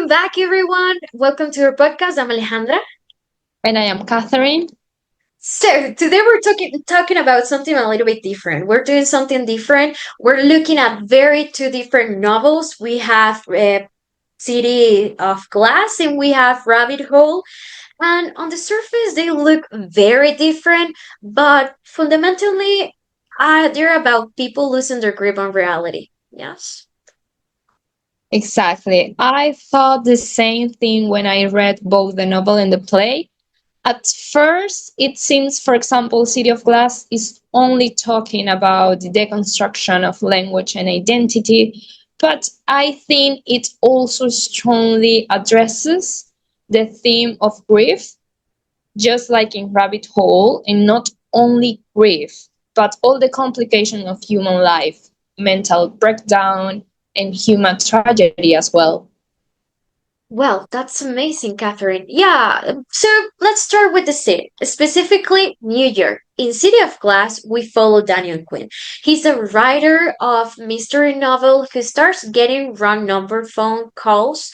welcome back, everyone. Welcome to our podcast. I'm Alejandra. And I am Katherine. So today we're talking about something a little bit different. We're doing something different. We're looking at very two different novels. We have City of Glass and we have Rabbit Hole. And on the surface, they look very different, but fundamentally, they're about people losing their grip on reality. Yes. Exactly. I thought the same thing when I read both the novel and the play. At first, it seems, for example, City of Glass is only talking about the deconstruction of language and identity, but I think it also strongly addresses the theme of grief, just like in Rabbit Hole, and not only grief, but all the complication of human life, mental breakdown, and human tragedy as well. Well, that's amazing, Catherine. Yeah, so let's start with the city, specifically New York. In City of Glass, we follow Daniel Quinn. He's a writer of mystery novel who starts getting wrong number phone calls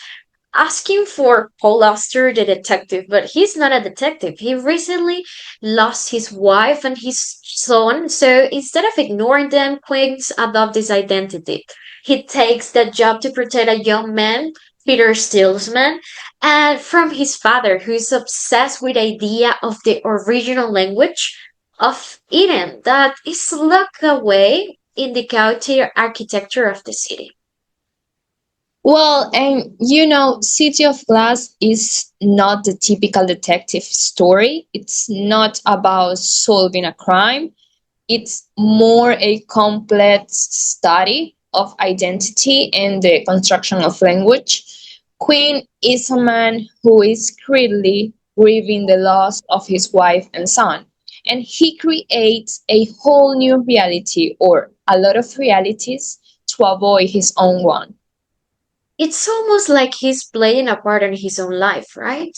asking for Paul Auster, the detective, but he's not a detective. He recently lost his wife and his son, so instead of ignoring them, Quinns adopts this identity. He takes that job to protect a young man, Peter Stillsman, and from his father, who is obsessed with the idea of the original language of Eden that is locked away in the chaotic architecture of the city. Well, and City of Glass is not the typical detective story. It's not about solving a crime. It's more a complex study of identity and the construction of language. Quinn is a man who is currently grieving the loss of his wife and son, and he creates a whole new reality or a lot of realities to avoid his own one. It's almost like he's playing a part in his own life, right?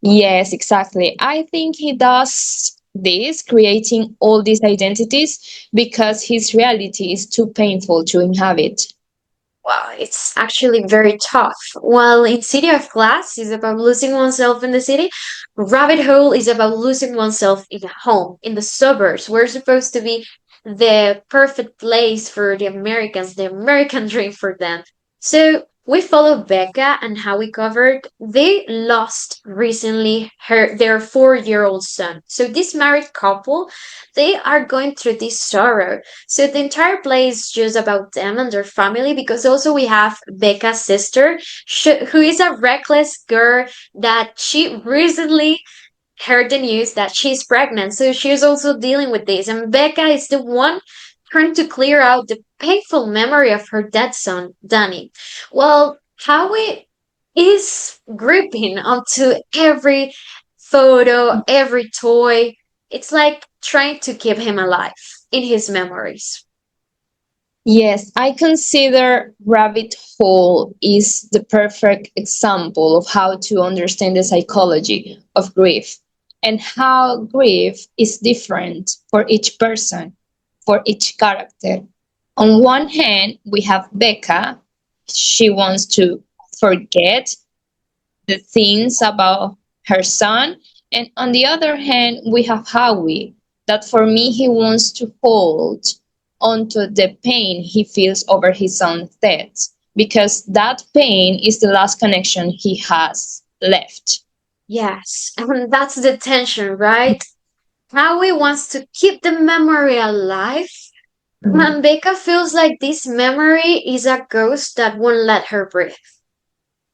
Yes, exactly. I think he does this, creating all these identities because his reality is too painful to inhabit. Wow, it's actually very tough. While in City of Glass is about losing oneself in the city, Rabbit Hole is about losing oneself in a home, in the suburbs. We're supposed to be the perfect place for the Americans, the American dream for them. So we follow Becca and how we covered they lost recently their 4-year-old son. So this married couple, they are going through this sorrow. So the entire play is just about them and their family because also we have Becca's sister, who is a reckless girl that she recently heard the news that she's pregnant. So she's also dealing with this. And Becca is the one trying to clear out the painful memory of her dead son, Danny. Well, Howie is gripping onto every photo, every toy. It's like trying to keep him alive in his memories. Yes, I consider Rabbit Hole is the perfect example of how to understand the psychology of grief and how grief is different for each person, for each character. On one hand, we have Becca. She wants to forget the things about her son. And on the other hand, we have Howie, that for me, he wants to hold onto the pain he feels over his own death, because that pain is the last connection he has left. Yes, and that's the tension, right? Howie wants to keep the memory alive, and Becca feels like this memory is a ghost that won't let her breathe.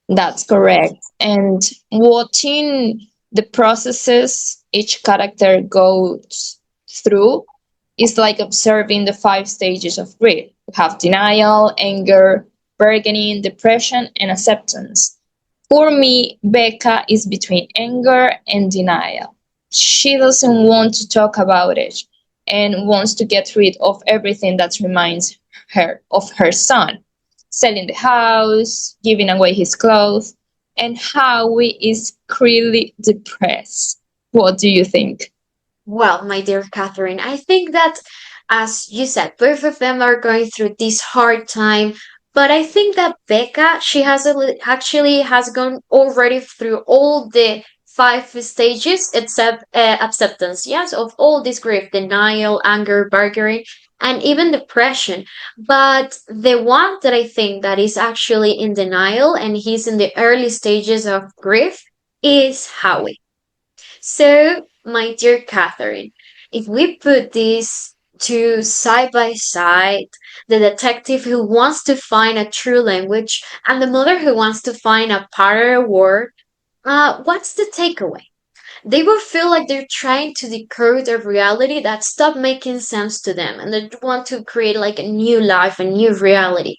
That's correct. And watching the processes each character goes through is like observing the 5 stages of grief. We have denial, anger, bargaining, depression, and acceptance. For me, Becca is between anger and denial. She doesn't want to talk about it and wants to get rid of everything that reminds her of her son, selling the house, giving away his clothes, and Howie is clearly depressed. What do you think? Well, my dear Catherine, I think that, as you said, both of them are going through this hard time But I think that Becca, she has actually has gone already through all the five stages except acceptance, yes, of all this grief, denial, anger, bargaining, and even depression. But the one that I think that is actually in denial and he's in the early stages of grief is Howie. So, my dear Catherine, if we put these two side by side, the detective who wants to find a true language and the mother who wants to find a parallel word, what's the takeaway? They will feel like they're trying to decode a reality that stopped making sense to them and they want to create like a new life, a new reality.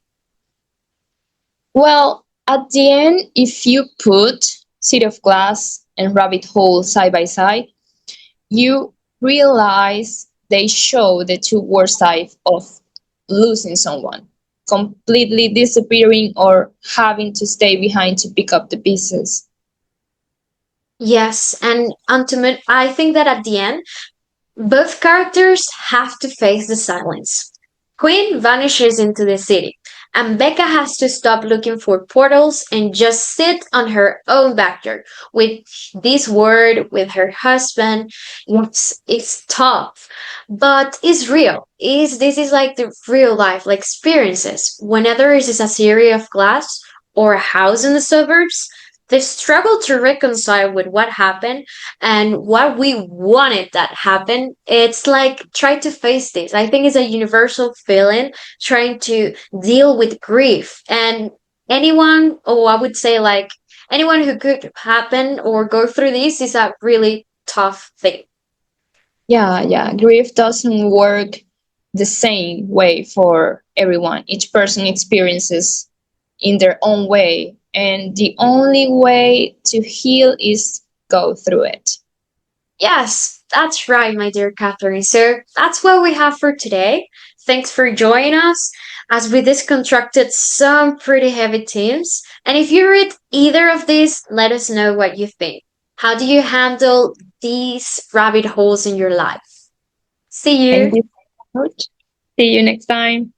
Well, at the end, if you put City of Glass and Rabbit Hole side by side, you realize they show the two worst sides of losing someone, completely disappearing or having to stay behind to pick up the pieces. Yes, and ultimate, I think that at the end, both characters have to face the silence. Quinn vanishes into the city, and Becca has to stop looking for portals and just sit on her own backyard with this word, with her husband. Yes, it's tough, but it's real. This is like the real life, like experiences. Whenever it is a city of glass or a house in the suburbs, the struggle to reconcile with what happened and what we wanted that happen, it's like try to face this. I think it's a universal feeling trying to deal with grief. And anyone, or I would say like anyone who could happen or go through this is a really tough thing. Yeah, yeah, grief doesn't work the same way for everyone. Each person experiences in their own way, and the only way to heal is go through it. Yes, that's right, my dear Catherine. So that's what we have for today. Thanks for joining us as we disconstructed some pretty heavy themes. And if you read either of these, let us know what you think. How do you handle these rabbit holes in your life? See Thank you. you so much. See you next time.